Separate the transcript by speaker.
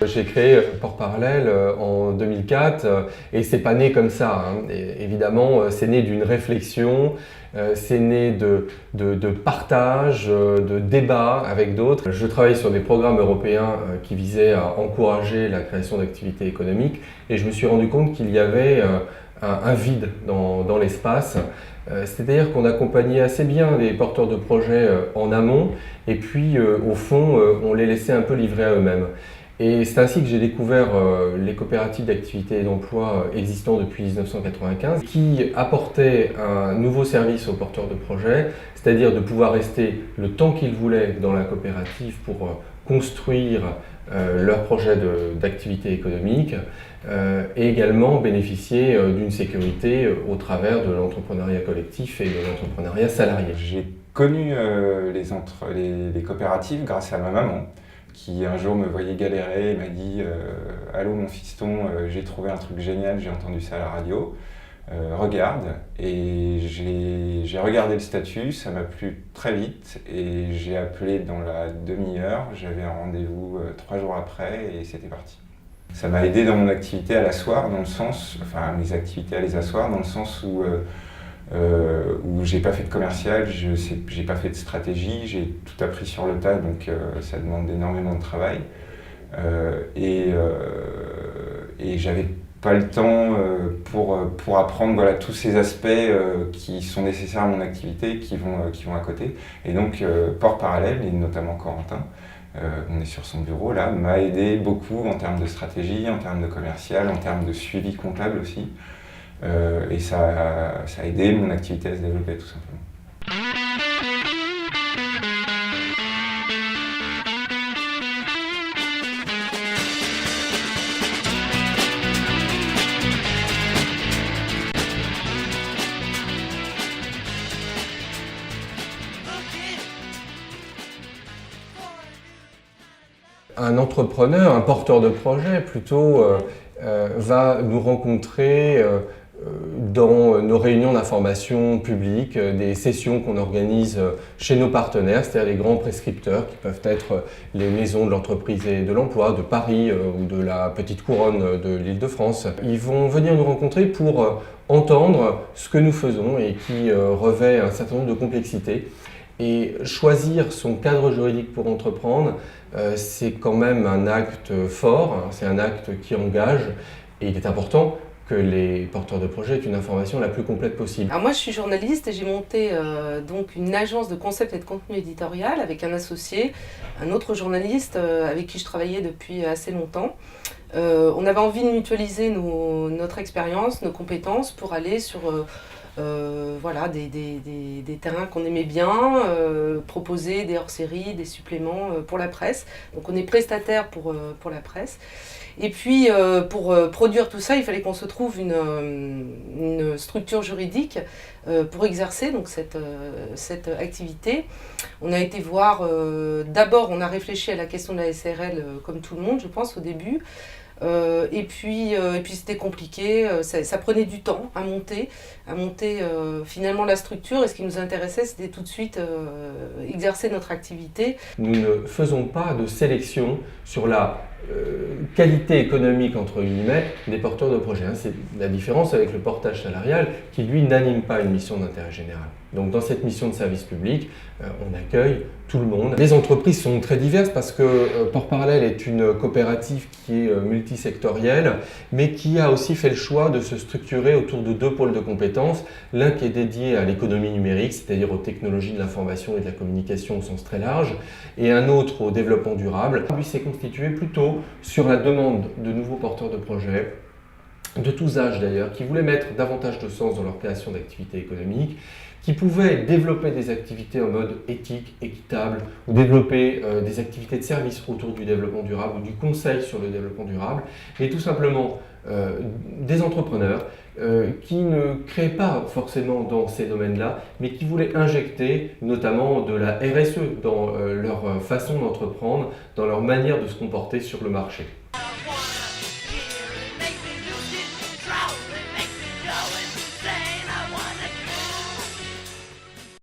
Speaker 1: J'ai créé Port Parallèle en 2004 et c'est pas né comme ça, hein. Et évidemment, c'est né d'une réflexion, c'est né de partage, de débats avec d'autres. Je travaille sur des programmes européens qui visaient à encourager la création d'activités économiques et je me suis rendu compte qu'il y avait un vide dans l'espace. C'est-à-dire qu'on accompagnait assez bien les porteurs de projets en amont et puis au fond, on les laissait un peu livrer à eux-mêmes. Et c'est ainsi que j'ai découvert les coopératives d'activité et d'emploi existant depuis 1995 qui apportaient un nouveau service aux porteurs de projets, c'est-à-dire de pouvoir rester le temps qu'ils voulaient dans la coopérative pour construire leur projet d'activité économique et également bénéficier d'une sécurité au travers de l'entrepreneuriat collectif et de l'entrepreneuriat salarié.
Speaker 2: J'ai connu les coopératives grâce à ma maman, qui un jour me voyait galérer et m'a dit « Allô mon fiston, j'ai trouvé un truc génial, j'ai entendu ça à la radio, regarde ». Et j'ai regardé le statut, ça m'a plu très vite et j'ai appelé dans la demi-heure, j'avais un rendez-vous 3 jours après et c'était parti. Ça m'a aidé dans mon activité à l'asseoir, dans le sens, enfin mes activités à les asseoir, dans le sens où j'ai pas fait de commercial, j'ai pas fait de stratégie, j'ai tout appris sur le tas, donc ça demande énormément de travail. Et j'avais pas le temps pour apprendre voilà, tous ces aspects qui sont nécessaires à mon activité, qui vont à côté. Et donc Port Parallèle, et notamment Corentin, on est sur son bureau là, m'a aidé beaucoup en termes de stratégie, en termes de commercial, en termes de suivi comptable aussi. Et ça a aidé mon activité à se développer tout simplement.
Speaker 1: Un entrepreneur, un porteur de projet plutôt, va nous rencontrer dans nos réunions d'information publique, des sessions qu'on organise chez nos partenaires, c'est-à-dire les grands prescripteurs qui peuvent être les maisons de l'entreprise et de l'emploi de Paris ou de la petite couronne de l'Île-de-France. Ils vont venir nous rencontrer pour entendre ce que nous faisons et qui revêt un certain nombre de complexités. Et choisir son cadre juridique pour entreprendre, c'est quand même un acte fort, hein, c'est un acte qui engage et il est important que les porteurs de projet aient une information la plus complète possible.
Speaker 3: Alors moi je suis journaliste et j'ai monté donc une agence de concept et de contenu éditorial avec un associé, un autre journaliste avec qui je travaillais depuis assez longtemps. On avait envie de mutualiser notre expérience, nos compétences pour aller sur voilà, des terrains qu'on aimait bien, proposer des hors-séries, des suppléments pour la presse. Donc on est prestataire pour la presse. Et puis pour produire tout ça, il fallait qu'on se trouve une structure juridique pour exercer donc, cette activité. On a été voir, d'abord on a réfléchi à la question de la SARL comme tout le monde je pense au début. Et puis c'était compliqué, ça prenait du temps à monter finalement la structure et ce qui nous intéressait c'était tout de suite exercer notre activité.
Speaker 1: Nous ne faisons pas de sélection sur la qualité économique entre guillemets des porteurs de projets. C'est la différence avec le portage salarial qui lui n'anime pas une mission d'intérêt général. Donc dans cette mission de service public, on accueille tout le monde. Les entreprises sont très diverses parce que Port Parallèle est une coopérative qui est multisectorielle, mais qui a aussi fait le choix de se structurer autour de 2 pôles de compétences. L'un qui est dédié à l'économie numérique, c'est-à-dire aux technologies de l'information et de la communication au sens très large, et un autre au développement durable. Lui s'est constitué plutôt sur la demande de nouveaux porteurs de projets, de tous âges d'ailleurs, qui voulaient mettre davantage de sens dans leur création d'activités économiques, qui pouvaient développer des activités en mode éthique, équitable, ou développer des activités de service autour du développement durable ou du conseil sur le développement durable, et tout simplement des entrepreneurs qui ne créaient pas forcément dans ces domaines-là, mais qui voulaient injecter notamment de la RSE dans leur façon d'entreprendre, dans leur manière de se comporter sur le marché.